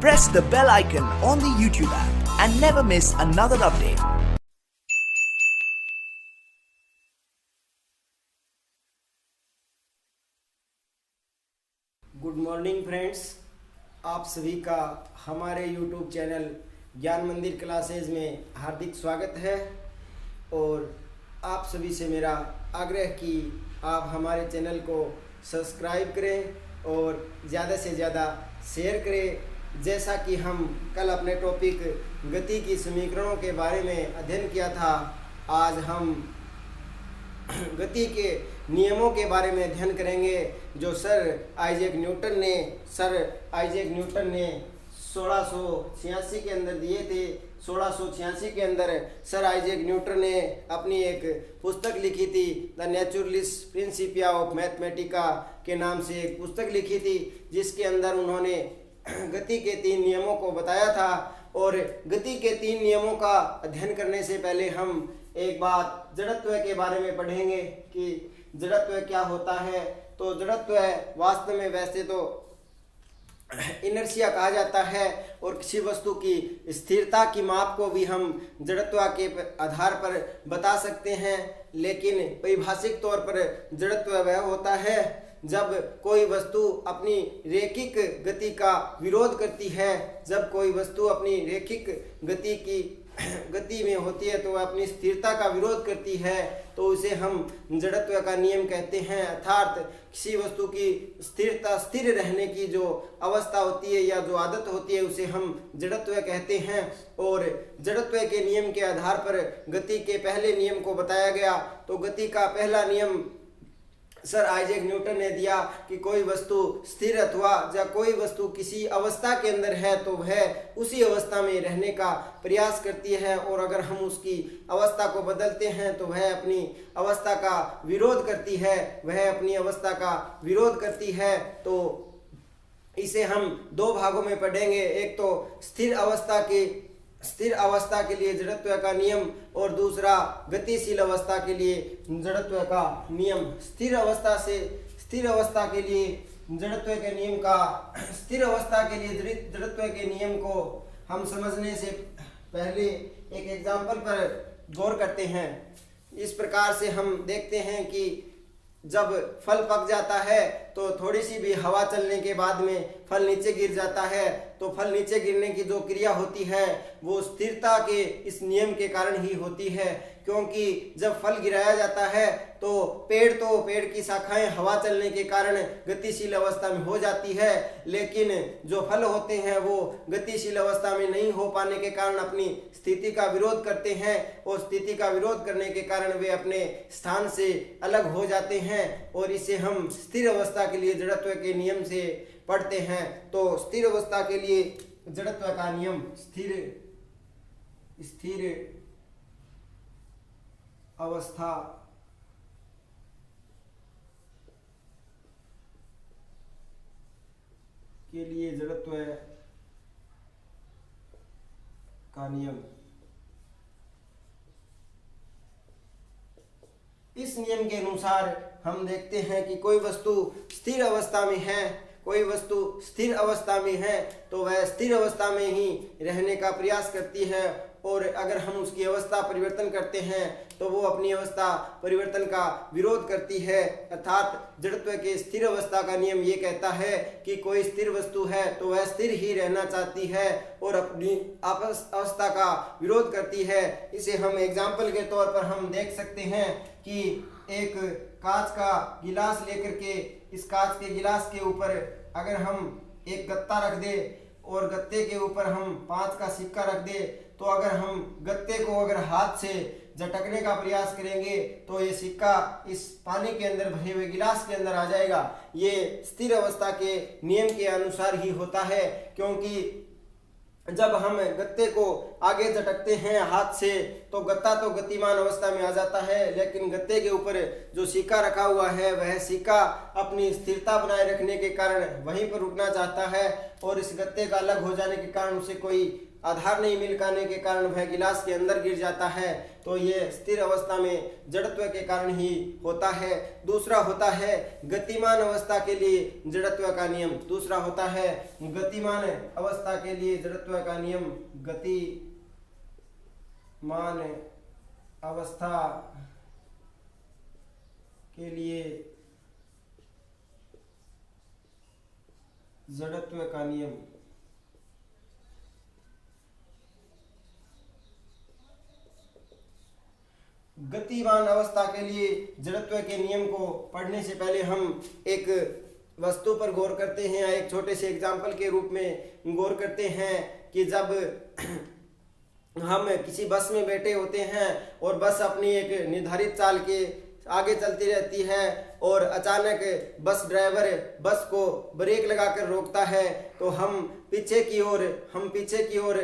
press the bell icon on the YouTube app and never miss another update. Good morning friends, आप सभी का हमारे YouTube channel ज्ञान मंदिर क्लासेज में हार्दिक स्वागत है। और आप सभी से मेरा आग्रह कि आप हमारे चैनल को सब्सक्राइब करें और ज़्यादा से ज़्यादा शेयर करें। जैसा कि हम कल अपने टॉपिक गति की समीकरणों के बारे में अध्ययन किया था, आज हम गति के नियमों के बारे में अध्ययन करेंगे जो सर आइजैक न्यूटन ने 1686 के अंदर दिए थे। 1686 के अंदर सर आइजैक न्यूटन ने अपनी एक पुस्तक लिखी थी, the naturalis Principia of Mathematica के नाम से एक पुस्तक लिखी थी, जिसके अंदर उन्होंने गति के 3 नियमों को बताया था। और गति के 3 नियमों का अध्ययन करने से पहले हम एक बात जड़त्व के बारे में पढ़ेंगे कि जड़त्व क्या होता है। तो जड़त्व वास्तव में वैसे तो इनर्शिया कहा जाता है और किसी वस्तु की स्थिरता की माप को भी हम जड़त्व के आधार पर बता सकते हैं। लेकिन परिभाषिक तौर पर जड़त्व वह होता है जब कोई वस्तु अपनी रैखिक गति का विरोध करती है। जब कोई वस्तु अपनी रैखिक गति में होती है तो वह अपनी स्थिरता का विरोध करती है, तो उसे हम जड़त्व का नियम कहते हैं। अर्थात किसी वस्तु की स्थिर रहने की जो अवस्था होती है या जो आदत होती है उसे हम जड़त्व कहते हैं। और जड़त्व के नियम के आधार पर गति के पहले नियम को बताया गया। तो गति का पहला नियम सर आइजैक न्यूटन ने दिया कि कोई वस्तु स्थिर अथवा या कोई वस्तु किसी अवस्था के अंदर है तो वह उसी अवस्था में रहने का प्रयास करती है, और अगर हम उसकी अवस्था को बदलते हैं तो वह अपनी अवस्था का विरोध करती है। तो इसे हम 2 भागों में पढ़ेंगे। एक तो स्थिर अवस्था के लिए जड़त्व का नियम और दूसरा गतिशील अवस्था के लिए जड़त्व का नियम। स्थिर अवस्था के लिए जड़त्व के नियम को हम समझने से पहले एक एग्जाम्पल पर गौर करते हैं। इस प्रकार से हम देखते हैं कि जब फल पक जाता है तो थोड़ी सी भी हवा चलने के बाद में फल नीचे गिर जाता है। तो फल नीचे गिरने की जो क्रिया होती है वो स्थिरता के इस नियम के कारण ही होती है, क्योंकि जब फल गिराया जाता है तो पेड़ की शाखाएं हवा चलने के कारण गतिशील अवस्था में हो जाती है, लेकिन जो फल होते हैं वो गतिशील अवस्था में नहीं हो पाने के कारण अपनी स्थिति का विरोध करते हैं, और स्थिति का विरोध करने के कारण वे अपने स्थान से अलग हो जाते हैं। और इसे हम स्थिर अवस्था के लिए जड़त्व के नियम से पढ़ते हैं। तो स्थिर अवस्था के लिए जड़त्व का नियम स्थिर अवस्था के लिए जड़त्व का नियम। इस नियम के अनुसार हम देखते हैं कि कोई वस्तु स्थिर अवस्था में है तो वह स्थिर अवस्था में ही रहने का प्रयास करती है, और अगर हम उसकी अवस्था परिवर्तन करते हैं तो वो अपनी अवस्था परिवर्तन का विरोध करती है। अर्थात जड़त्व के स्थिर अवस्था का नियम ये कहता है कि कोई स्थिर वस्तु है तो वह स्थिर ही रहना चाहती है और अपनी अवस्था का विरोध करती है। इसे हम एग्जाम्पल के तौर पर हम देख सकते हैं कि एक कांच का गिलास लेकर के इस कांच के गिलास के ऊपर अगर हम एक गत्ता रख दे और गत्ते के ऊपर हम 5 का सिक्का रख दे, तो अगर हम गत्ते को हाथ से झटकने का प्रयास करेंगे तो ये सिक्का इस पानी के अंदर भरे हुए गिलास के अंदर आ जाएगा। ये स्थिर अवस्था के नियम के अनुसार ही होता है, क्योंकि जब हम गत्ते को आगे झटकते हैं हाथ से तो गत्ता तो गतिमान अवस्था में आ जाता है, लेकिन गत्ते के ऊपर जो सिक्का रखा हुआ है वह सिक्का अपनी स्थिरता बनाए रखने के कारण वहीं पर रुकना चाहता है, और इस गत्ते का अलग हो जाने के कारण उसे कोई आधार नहीं मिल पाने के कारण वह गिलास के अंदर गिर जाता है। तो ये स्थिर अवस्था में जड़त्व के कारण ही होता है। दूसरा होता है गतिमान अवस्था के लिए जड़त्व का नियम। दूसरा होता है गतिमान अवस्था के लिए जड़त्व का नियम। गतिमान अवस्था के लिए जड़त्व का नियम। गतिमान अवस्था के लिए जड़त्व के नियम को पढ़ने से पहले हम एक वस्तु पर गौर करते हैं या एक छोटे से एग्जाम्पल के रूप में गौर करते हैं कि जब हम किसी बस में बैठे होते हैं और बस अपनी एक निर्धारित चाल के आगे चलती रहती है और अचानक बस ड्राइवर बस को ब्रेक लगाकर रोकता है तो हम पीछे की ओर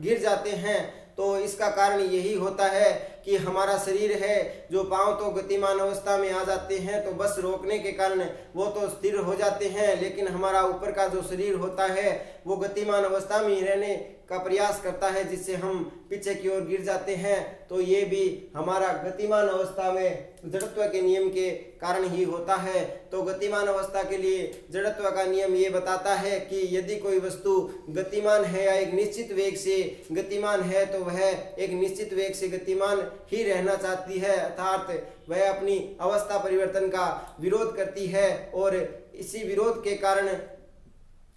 गिर जाते हैं। तो इसका कारण यही होता है कि हमारा शरीर है जो पांव तो गतिमान अवस्था में आ जाते हैं तो बस रोकने के कारण वो तो स्थिर हो जाते हैं, लेकिन हमारा ऊपर का जो शरीर होता है वो गतिमान अवस्था में रहने का प्रयास करता है जिससे हम पीछे की ओर गिर जाते हैं। तो ये भी हमारा गतिमान अवस्था में जड़त्व के नियम के कारण ही होता है। तो गतिमान अवस्था के लिए जड़त्व का नियम ये बताता है कि यदि कोई वस्तु गतिमान है या एक निश्चित वेग से गतिमान है तो वह एक निश्चित वेग से गतिमान ही रहना चाहती है, अर्थात वह अपनी अवस्था परिवर्तन का विरोध करती है। और इसी विरोध के कारण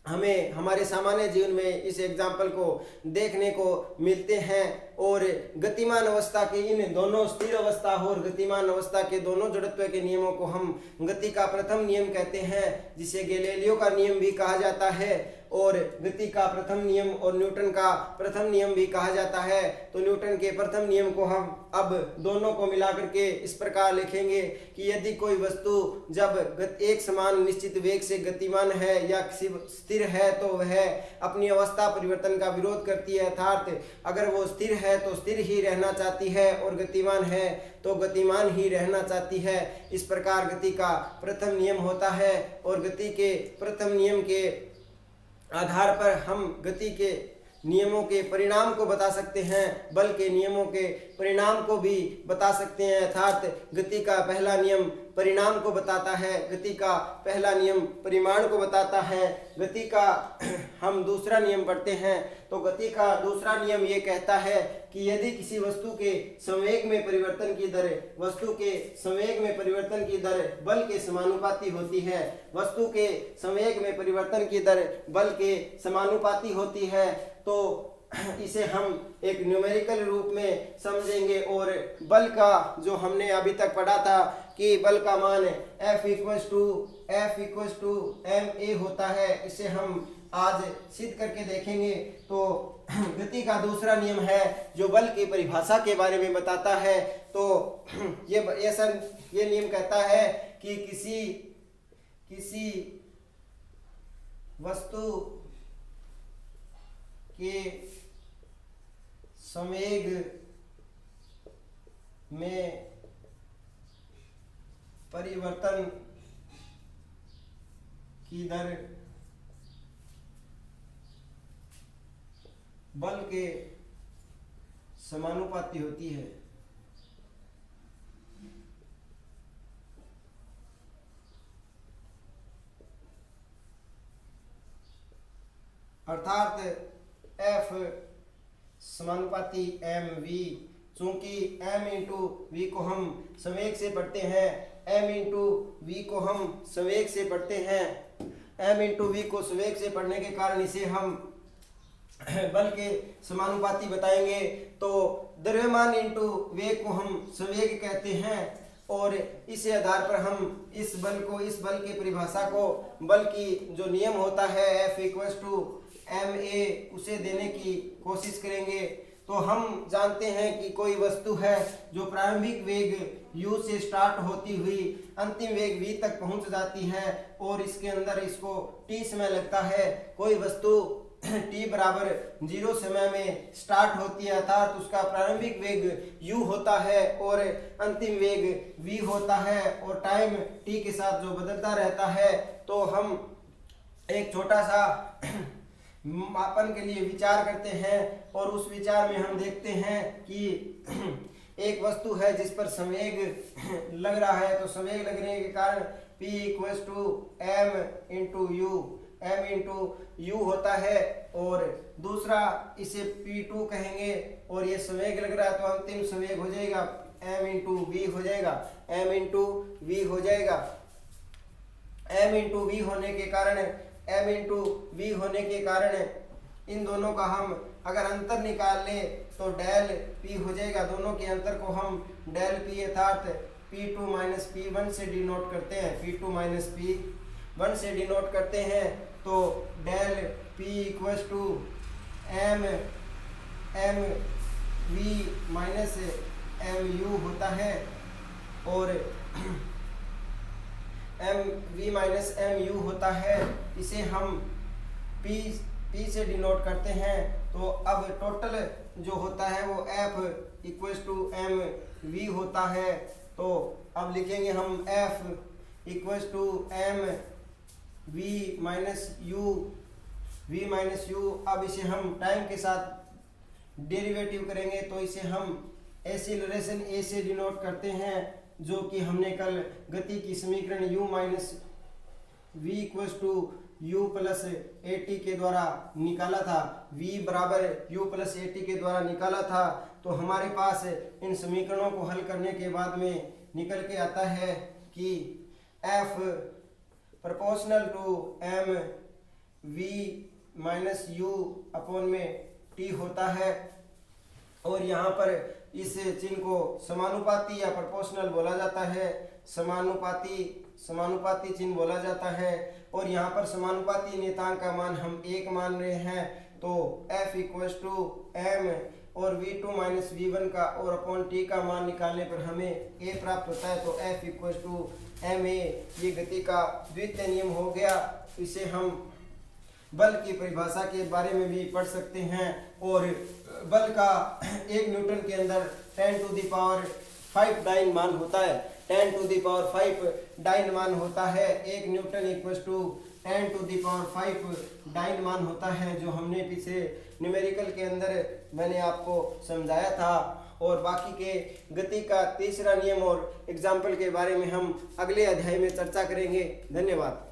हमें हमारे सामान्य जीवन में इस एग्जाम्पल को देखने को मिलते हैं। और गतिमान अवस्था के इन दोनों स्थिर अवस्था और गतिमान अवस्था के दोनों जड़त्व के नियमों को हम गति का प्रथम नियम कहते हैं, जिसे गैलीलियो का नियम भी कहा जाता है और गति का प्रथम नियम और न्यूटन का प्रथम नियम भी कहा जाता है। तो न्यूटन के प्रथम नियम को हम अब दोनों को मिलाकर के इस प्रकार लिखेंगे कि यदि कोई वस्तु जब एक समान निश्चित वेग से गतिमान है या स्थिर है तो वह अपनी अवस्था परिवर्तन का विरोध करती है, अर्थात अगर वो स्थिर है तो स्थिर ही रहना चाहती है और गतिमान है तो गतिमान ही रहना चाहती है। इस प्रकार गति का प्रथम नियम होता है और गति के प्रथम नियम के आधार पर हम गति के नियमों के परिणाम को बता सकते हैं, बल के नियमों के परिणाम को भी बता सकते हैं। अर्थात गति का पहला नियम परिणाम को बताता है, गति का पहला नियम परिमाण को बताता है। गति का हम दूसरा नियम पढ़ते हैं तो गति का दूसरा नियम ये कहता है कि यदि किसी वस्तु के संवेग में परिवर्तन की दर बल के समानुपाती होती है, वस्तु के संवेग में परिवर्तन की दर बल के समानुपाती होती है तो इसे हम एक न्यूमेरिकल रूप में समझेंगे। और बल का जो हमने अभी तक पढ़ा था कि बल का मान F = ma होता है, इसे हम आज सिद्ध करके देखेंगे। तो गति का दूसरा नियम है जो बल की परिभाषा के बारे में बताता है। तो ये नियम कहता है कि किसी वस्तु के संवेग में परिवर्तन की दर बल के समानुपाती होती है। अर्थात F समानुपाती mv, चूंकि m × v को हम संवेग से पढ़ते हैं, m × v को हम संवेग से पढ़ते हैं, m × v को संवेग से पढ़ने के कारण इसे हम बल के समानुपाती बताएंगे। तो द्रव्यमान × वेग को हम संवेग कहते हैं और इसी आधार पर हम इस बल की परिभाषा को, बल की जो नियम होता है F = ma, उसे देने की कोशिश करेंगे। तो हम जानते हैं कि कोई वस्तु है जो प्रारंभिक वेग u से स्टार्ट होती हुई अंतिम वेग v तक पहुंच जाती है और इसके अंदर इसको t समय लगता है। कोई वस्तु t = 0 समय में स्टार्ट होती है, अर्थात उसका प्रारंभिक वेग u होता है और अंतिम वेग v होता है और टाइम t के साथ जो बदलता रहता है। तो हम एक छोटा सा मापन के लिए विचार करते हैं और उस विचार में हम देखते हैं कि एक वस्तु है जिस पर संवेग लग रहा है, तो संवेग लगने के कारण P equals to m into u होता है, और दूसरा इसे P2 कहेंगे, और ये संवेग लग रहा है तो अंतिम संवेग हो जाएगा m इंटू वी हो जाएगा, m इंटू वी हो जाएगा। m इंटू वी होने के कारण इन दोनों का हम अगर अंतर निकाल ले तो डेल P हो जाएगा। दोनों के अंतर को हम डेल P अर्थात P2 माइनस P1 से डिनोट करते हैं, P2 माइनस P1 से डिनोट करते हैं, तो del P equals to m v minus mu होता है, और v माइनस mu होता है, इसे हम P से डिनोट करते हैं। तो अब टोटल जो होता है वो F equals to m v होता है। तो अब लिखेंगे हम F equals to m v minus u। अब इसे हम टाइम के साथ डेरिवेटिव करेंगे, तो इसे हम एक्सीलरेशन a से डिनोट करते हैं, जो कि हमने कल गति की समीकरण u minus v equals to u plus at के द्वारा निकाला था, v बराबर u प्लस at के द्वारा निकाला था। तो हमारे पास इन समीकरणों को हल करने के बाद में निकल के आता है कि f proportional to m v minus u upon में t होता है, और यहाँ पर इस चिन्ह को समानुपाती या प्रोपोर्शनल बोला जाता है, समानुपाती चिन्ह बोला जाता है। और यहाँ पर समानुपाती नियतांक का मान हम 1 मान रहे हैं, तो f इक्वल्स टू m और v2 माइनस v1 का और अपॉन t का मान निकालने पर हमें a प्राप्त होता है। तो f इक्वल्स टू ma, ये गति का द्वितीय नियम हो गया। इसे हम बल की परिभाषा के बारे में भी पढ़ सकते हैं, और बल का 1 न्यूटन के अंदर 10 टू द पावर 5 डाइन मान होता है, 10 टू द पावर 5 डाइन मान होता है। 1 newton equals to 10 to the power 5 dyne मान होता है, जो हमने पीछे न्यूमेरिकल के अंदर मैंने आपको समझाया था। और बाकी के गति का तीसरा नियम और एग्जाम्पल के बारे में हम अगले अध्याय में चर्चा करेंगे। धन्यवाद।